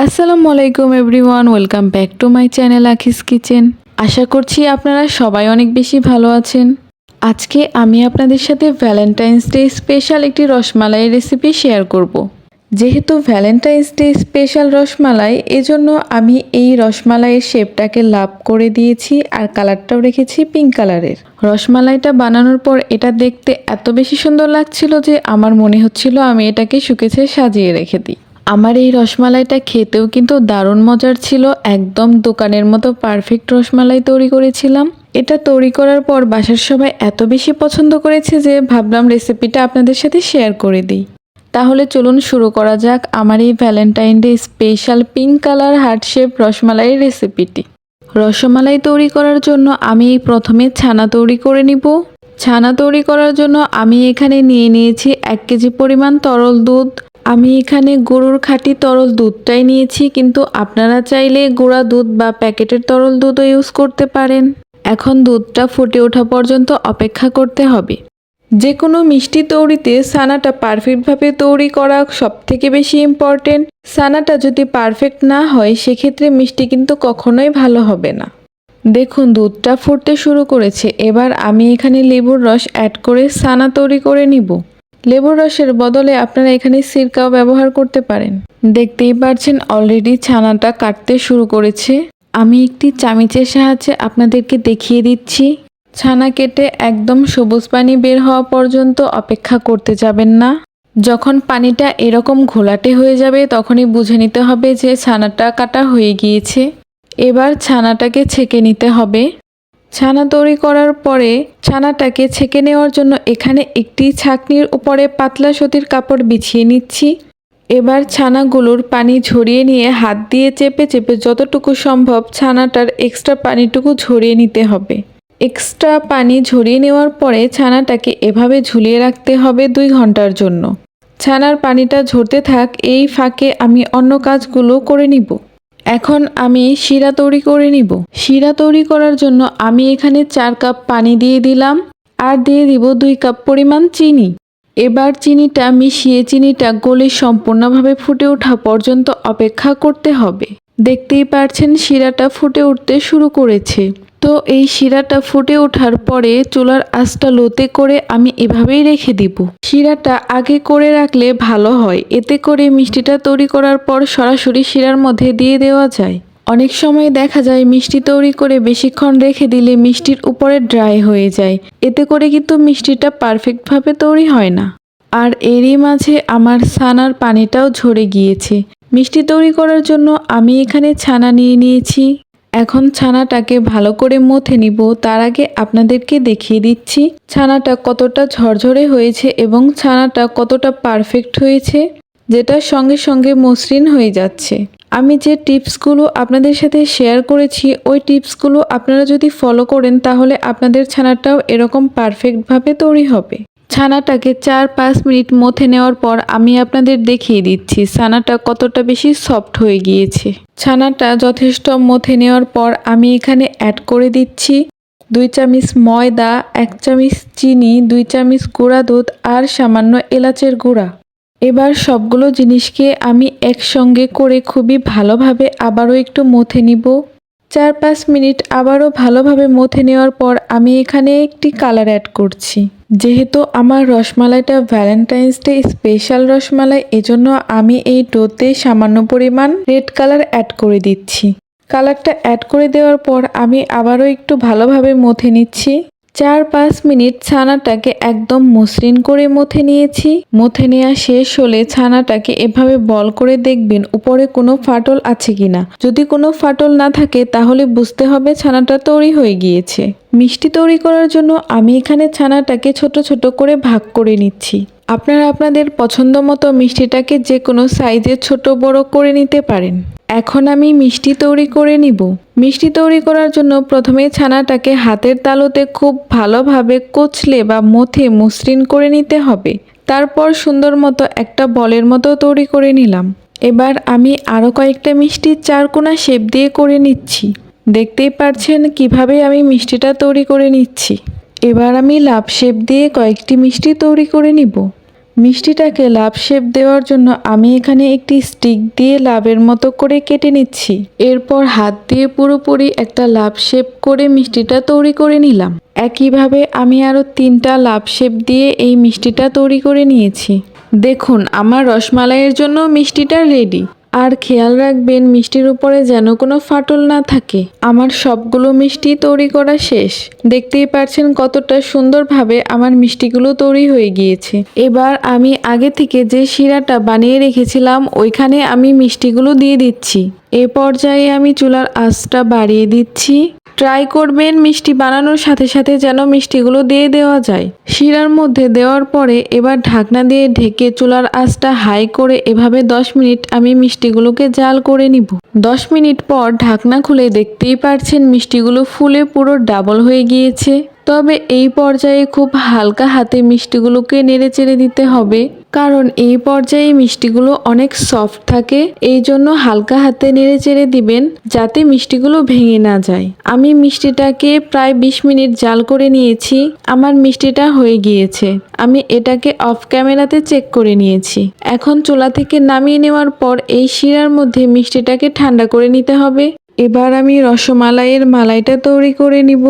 আসসালামু আলাইকুম everyone, welcome back to my channel Akhi's kitchen. আশা করছি আপনারা সবাই অনেক বেশি ভালো আছেন। আজকে আমি আপনাদের সাথে ভ্যালেন্টাইন্স ডে স্পেশাল একটি রসমালাই রেসিপি শেয়ার করব। যেহেতু ভ্যালেন্টাইন্স ডে স্পেশাল রসমালাই, এজন্য আমি এই রসমালাইয়ের শেপটাকে লাভ করে দিয়েছি আর কালারটাও রেখেছি পিঙ্ক কালারের। রসমালাইটা বানানোর পর এটা দেখতে এত বেশি সুন্দর লাগছিল যে আমার মনে হচ্ছিল আমি এটাকে শুকেছে সাজিয়ে রেখে দিই। আমার এই রসমালাইটা খেতেও কিন্তু দারুণ মজার ছিল, একদম দোকানের মতো পারফেক্ট রসমালাই তৈরি করেছিলাম। এটা তৈরি করার পর বাসার সবাই এত বেশি পছন্দ করেছে যে ভাবলাম রেসিপিটা আপনাদের সাথে শেয়ার করে দিই। তাহলে চলুন শুরু করা যাক আমার এই Valentine day special pink colour heart shape রসমালাইয়ের রেসিপিটি। রসমালাই তৈরি করার জন্য আমি প্রথমে ছানা তৈরি করে নিব। ছানা তৈরি করার জন্য আমি এখানে নিয়ে নিয়েছি 1 কেজি পরিমাণ তরল দুধ। আমি এখানে গরুর খাঁটি তরল দুধটাই নিয়েছি, কিন্তু আপনারা চাইলে গুঁড়া দুধ বা প্যাকেটের তরল দুধও ইউজ করতে পারেন। এখন দুধটা ফুটে ওঠা পর্যন্ত অপেক্ষা করতে হবে। যে কোনো মিষ্টি তৈরিতে ছানাটা পারফেক্টভাবে তৈরি করা সবথেকে বেশি ইম্পর্টেন্ট। ছানাটা যদি পারফেক্ট না হয় সেক্ষেত্রে মিষ্টি কিন্তু কখনোই ভালো হবে না। দেখুন দুধটা ফুটতে শুরু করেছে। এবার আমি এখানে লেবুর রস অ্যাড করে ছানা তৈরি করে নিব। লেবুর রসের বদলে আপনারা এখানে সিরকাও ব্যবহার করতে পারেন। দেখতেই পাচ্ছেন অলরেডি ছানাটা কাটতে শুরু করেছে। আমি একটি চামিচের সাহায্যে আপনাদেরকে দেখিয়ে দিচ্ছি। ছানা কেটে একদম সবুজ পানি বের হওয়া পর্যন্ত অপেক্ষা করতে যাবেন না। যখন পানিটা এরকম ঘোলাটে হয়ে যাবে তখনই বুঝে নিতে হবে যে ছানাটা কাটা হয়ে গিয়েছে। এবার ছানাটাকে ছেঁকে নিতে হবে। ছানা তৈরি করার পরে ছানাটাকে ছেঁকে নেওয়ার জন্য এখানে একটি ছাঁকনির উপরে পাতলা সুতির কাপড় বিছিয়ে নিচ্ছি। এবার ছানাগুলোর পানি ঝরিয়ে নিয়ে হাত দিয়ে চেপে চেপে যতটুকু সম্ভব ছানাটার এক্সট্রা পানিটুকু ঝরিয়ে নিতে হবে। এক্সট্রা পানি ঝরিয়ে নেওয়ার পরে ছানাটাকে এভাবে ঝুলিয়ে রাখতে হবে 2 ঘন্টার জন্য। ছানার পানিটা ঝরতে থাক, এই ফাঁকে আমি অন্য কাজগুলো করে নিব। এখন আমি শিরা তৈরি করে নিব। শিরা তৈরি করার জন্য আমি এখানে 4 কাপ পানি দিয়ে দিলাম আর দিয়ে দিব 2 কাপ পরিমাণ চিনি। এবার চিনিটা মিশিয়ে চিনিটা গলে সম্পূর্ণভাবে ফুটে ওঠা পর্যন্ত অপেক্ষা করতে হবে। দেখতেই পাচ্ছেন শিরাটা ফুটে উঠতে শুরু করেছে। তো এই শিরাটা ফুটে ওঠার পরে চুলার আঁচটা লোতে করে আমি এভাবেই রেখে দিব। শিরাটা আগে করে রাখলে ভালো হয়, এতে করে মিষ্টিটা তৈরি করার পর সরাসরি শিরার মধ্যে দিয়ে দেওয়া যায়। অনেক সময় দেখা যায় মিষ্টি তৈরি করে বেশিক্ষণ রেখে দিলে মিষ্টির উপরে ড্রাই হয়ে যায়, এতে করে কিন্তু মিষ্টিটা পারফেক্টভাবে তৈরি হয় না। আর এরই মাঝে আমার ছানার পানিটাও ঝরে গিয়েছে। মিষ্টি তৈরি করার জন্য আমি এখানে ছানা নিয়ে নিয়েছি। এখন ছানাটাকে ভালো করে মথে নিব। তার আগে আপনাদেরকে দেখিয়ে দিচ্ছি ছানাটা কতটা ঝরঝরে হয়েছে এবং ছানাটা কতটা পারফেক্ট হয়েছে, যেটার সঙ্গে সঙ্গে মসৃণ হয়ে যাচ্ছে। আমি যে টিপসগুলো আপনাদের সাথে শেয়ার করেছি ওই টিপসগুলো আপনারা যদি ফলো করেন তাহলে আপনাদের ছানাটাও এরকম পারফেক্টভাবে তৈরি হবে। ছানাটাকে 4-5 মিনিট মথে নেওয়ার পর আমি আপনাদের দেখিয়ে দিচ্ছি ছানাটা কতটা বেশি সফট হয়ে গিয়েছে। ছানাটা যথেষ্ট মথে নেওয়ার পর আমি এখানে অ্যাড করে দিচ্ছি 2 চামচ ময়দা, 1 চামচ চিনি, 2 চামচ গুঁড়া দুধ আর সামান্য এলাচের গুঁড়া। এবার সবগুলো জিনিসকে আমি একসঙ্গে করে খুবই ভালোভাবে আবারও একটু মথে নিব। 4-5 মিনিট আবারও ভালোভাবে মথে নেওয়ার পর আমি এখানে একটি কালার অ্যাড করছি। যেহেতু আমার রসমালাইটা ভ্যালেন্টাইন্স ডে স্পেশাল রসমালাই, এজন্য আমি এই ডোতে সামান্য পরিমাণ রেড কালার অ্যাড করে দিচ্ছি। কালারটা অ্যাড করে দেওয়ার পর আমি আবারও একটু ভালোভাবে মথে নিচ্ছি। 4-5 মিনিট ছানাটাকে একদম মসৃণ করে মথে নিয়েছি। মথে নেওয়া শেষ হলে ছানাটাকে এভাবে বল করে দেখবেন উপরে কোনো ফাটল আছে কিনা। যদি কোনো ফাটল না থাকে তাহলে বুঝতে হবে ছানাটা তৈরি হয়ে গিয়েছে। মিষ্টি তৈরি করার জন্য আমি এখানে ছানাটাকে ছোট ছোট করে ভাগ করে নিচ্ছি। আপনারা আপনাদের পছন্দ মতো মিষ্টিটাকে যে কোনো সাইজে ছোট বড় করে নিতে পারেন। এখন আমি মিষ্টি তৈরি করে নিব। মিষ্টি তৈরি করার জন্য প্রথমে ছানাটাকে হাতের তালুতে খুব ভালোভাবে কচলে বা মথে মসৃণ করে নিতে হবে। তারপর সুন্দর মতো একটা বলের মতো তৈরি করে নিলাম। এবার আমি আরও কয়েকটা মিষ্টি 4 কোণা শেপ দিয়ে করে নিচ্ছি। দেখতেই পাচ্ছেন কিভাবে আমি মিষ্টিটা তৈরি করে নিচ্ছি। এবার আমি লাভ শেপ দিয়ে কয়েকটি মিষ্টি তৈরি করে নিব। মিষ্টিটাকে লাভ শেপ দেওয়ার জন্য আমি এখানে একটি স্টিক দিয়ে লাভের মতো করে কেটে নিচ্ছি। এরপর হাত দিয়ে পুরোপুরি একটা লাভ শেপ করে মিষ্টিটা তৈরি করে নিলাম। একইভাবে আমি আরও 3টা লাভ শেপ দিয়ে এই মিষ্টিটা তৈরি করে নিয়েছি। দেখুন আমার রসমালাইয়ের জন্য মিষ্টিটা রেডি। আর খেয়াল রাখবেন মিষ্টির উপরে যেন কোনো ফাটল না থাকে। আমার সবগুলো মিষ্টি তৈরি করা শেষ। দেখতেই পাচ্ছেন কতটা সুন্দরভাবে আমার মিষ্টিগুলো তৈরি হয়ে গিয়েছে। এবার আমি আগে থেকে যে শিরাটা বানিয়ে রেখেছিলাম ওইখানে আমি মিষ্টিগুলো দিয়ে দিচ্ছি। এ পর্যায়ে আমি চুলার আঁচটা বাড়িয়ে দিচ্ছি। ট্রাই করবেন মিষ্টি বানানোর সাথে সাথে যেন মিষ্টিগুলো দিয়ে দেওয়া যায়। শিরার মধ্যে দেওয়ার পরে এবার ঢাকনা দিয়ে ঢেকে চুলার আঁচটা হাই করে এভাবে 10 মিনিট আমি মিষ্টিগুলোকে জাল করে নিব। 10 মিনিট পর ঢাকনা খুলে দেখতেই পারছেন মিষ্টিগুলো ফুলে পুরো ডাবল হয়ে গিয়েছে। তবে এই পর্যায়ে খুব হালকা হাতে মিষ্টিগুলোকে নেড়ে চেড়ে দিতে হবে, কারণ এই পর্যায়ে মিষ্টিগুলো অনেক সফট থাকে। এই জন্য হালকা হাতে নেড়ে চেড়ে দিবেন যাতে মিষ্টিগুলো ভেঙে না যায়। আমি মিষ্টিটাকে প্রায় 20 মিনিট জাল করে নিয়েছি। আমার মিষ্টিটা হয়ে গিয়েছে। আমি এটাকে অফ ক্যামেরাতে চেক করে নিয়েছি। এখন চুলা থেকে নামিয়ে নেওয়ার পর এই শিরার মধ্যে মিষ্টিটাকে ঠান্ডা করে নিতে হবে। এবার আমি রসমালাইয়ের মালাইটা তৈরি করে নিব।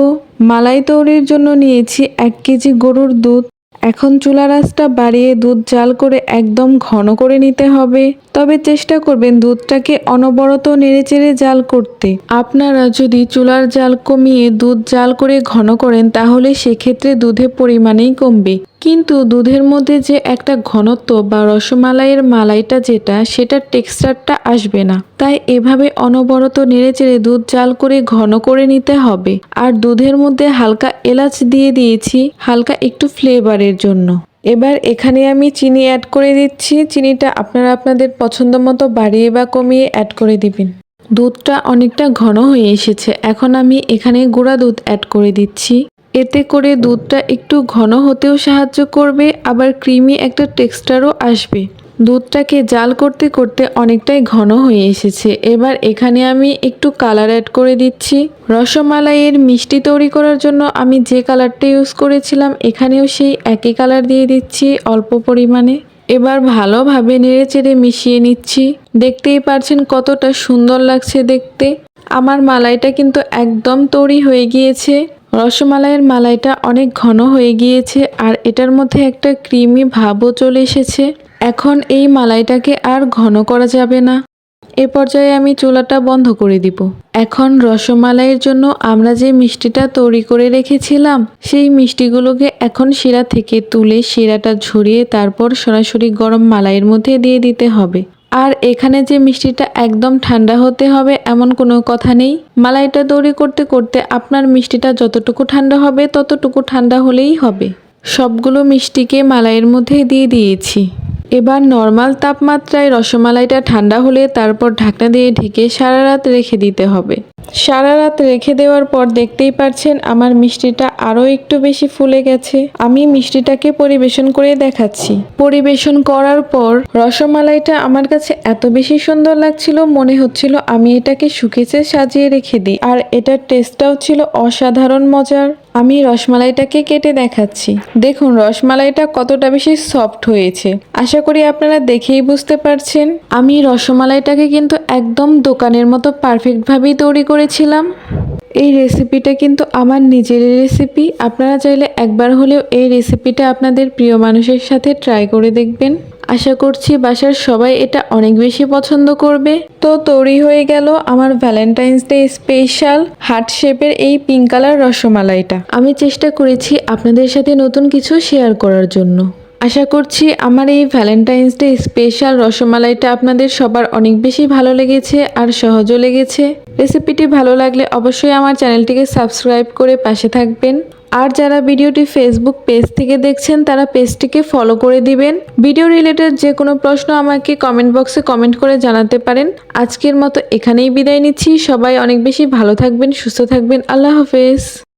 মালাই তৈরির জন্য নিয়েছি 1 কেজি গরুর দুধ। এখন চুলার আঁচটা বাড়িয়ে দুধ জাল করে একদম ঘন করে নিতে হবে। তবে চেষ্টা করবেন দুধটাকে অনবরত নেড়েচেড়ে জাল করতে। আপনারা যদি চুলার জাল কমিয়ে দুধ জাল করে ঘন করেন তাহলে সেক্ষেত্রে দুধের পরিমাণেই কমবে, কিন্তু দুধের মধ্যে যে একটা ঘনত্ব বা রসমালাইয়ের মালাইটা যেটা সেটার টেক্সচারটা আসবে না। তাই এভাবে অনবরত নেড়েচেড়ে দুধ জাল করে ঘন করে নিতে হবে। আর দুধের মধ্যে হালকা এলাচ দিয়ে দিয়েছি হালকা একটু ফ্লেভারের জন্য। এবার এখানে আমি চিনি অ্যাড করে দিচ্ছি। চিনিটা আপনারা আপনাদের পছন্দ মতো বাড়িয়ে বা কমিয়ে অ্যাড করে দিবেন। দুধটা অনেকটা ঘন হয়ে এসেছে। এখন আমি এখানে গুঁড়া দুধ অ্যাড করে দিচ্ছি। এতে করে দুধটা একটু ঘন হতেও সাহায্য করবে, আবার ক্রিমি একটা টেক্সচারও আসবে। দুধটাকে জাল করতে করতে অনেকটাই ঘন হয়ে এসেছে। এবার এখানে আমি একটু কালার অ্যাড করে দিচ্ছি। রসমালাইয়ের মিষ্টি তৈরি করার জন্য আমি যে কালারটা ইউজ করেছিলাম এখানেও সেই একই কালার দিয়ে দিচ্ছি অল্প পরিমাণে। এবার ভালোভাবে নেড়েচেড়ে মিশিয়ে নিচ্ছি। দেখতেই পারছেন কতটা সুন্দর লাগছে দেখতে। আমার মালাইটা কিন্তু একদম তৈরি হয়ে গিয়েছে। রসমালাইয়ের মালাইটা অনেক ঘন হয়ে গিয়েছে আর এটার মধ্যে একটা ক্রিমি ভাবও চলে এসেছে। এখন এই মালাইটাকে আর ঘন করা যাবে না। এ পর্যায়ে আমি চুলাটা বন্ধ করে দিব। এখন রসমালাইয়ের জন্য আমরা যে মিষ্টিটা তৈরি করে রেখেছিলাম সেই মিষ্টিগুলোকে এখন শিরা থেকে তুলে শিরাটা ঝরিয়ে তারপর সরাসরি গরম মালাইয়ের মধ্যে দিয়ে দিতে হবে। আর এখানে যে মিষ্টিটা একদম ঠান্ডা হতে হবে এমন কোনো কথা নেই। মালাইটা তৈরি করতে করতে আপনার মিষ্টিটা যতটুকু ঠান্ডা হবে ততটুকু ঠান্ডা হলেই হবে। সবগুলো মিষ্টিকে মালাইয়ের মধ্যে দিয়ে দিয়েছি। এবার নর্মাল তাপমাত্রায় রসমালাইটা ঠান্ডা হলে তারপর ঢাকনা দিয়ে ঢেকে সারা রাত রেখে দিতে হবে। সারা রাত রেখে দেওয়ার পর দেখতেই পাচ্ছেন আমার মিষ্টিটা আরও একটু বেশি ফুলে গেছে। আমি মিষ্টিটাকে পরিবেশন করে দেখাচ্ছি। পরিবেশন করার পর রসমালাইটা আমার কাছে এত বেশি সুন্দর লাগছিল, মনে হচ্ছিল আমি এটাকে শুকিয়েছে সাজিয়ে রেখে দিই। আর এটার টেস্টটাও ছিল অসাধারণ মজার। আমি রসমালাইটাকে কেটে দেখাচ্ছি। দেখুন রসমালাইটা কতটা বেশি সফট হয়েছে। আশা করি আপনারা দেখেই বুঝতে পারছেন। আমি রসমালাইটাকে কিন্তু একদম দোকানের মতো পারফেক্টভাবেই তৈরি করেছিলাম। এই রেসিপিটা কিন্তু আমার নিজের রেসিপি। আপনারা চাইলে একবার হলেও এই রেসিপিটা আপনাদের প্রিয় মানুষের সাথে ট্রাই করে দেখবেন। আশা করছি বাসার সবাই এটা অনেক বেশি পছন্দ করবে। তো তৈরি হয়ে গেল আমার ভ্যালেন্টাইন্স ডে স্পেশাল হার্ট শেপের এই পিঙ্ক কালার রসমালাইটা। আমি চেষ্টা করেছি আপনাদের সাথে নতুন কিছু শেয়ার করার জন্য। আশা করছি আমার এই ভ্যালেন্টাইন্স ডে স্পেশাল রসমালাইটা আপনাদের সবার অনেক বেশি ভালো লেগেছে আর সহজও লেগেছে। রেসিপিটি ভালো লাগলে অবশ্যই আমার চ্যানেলটিকে সাবস্ক্রাইব করে পাশে থাকবেন। আর যারা ভিডিওটি ফেসবুক পেজ থেকে দেখছেন তারা পেজটিকে ফলো করে দিবেন। ভিডিও রিলেটেড যে কোনো প্রশ্ন আমাকে কমেন্ট বক্সে কমেন্ট করে জানাতে পারেন। আজকের মতো এখানেই বিদায় নিচ্ছি। সবাই অনেক বেশি ভালো থাকবেন, সুস্থ থাকবেন। আল্লাহ হাফেজ।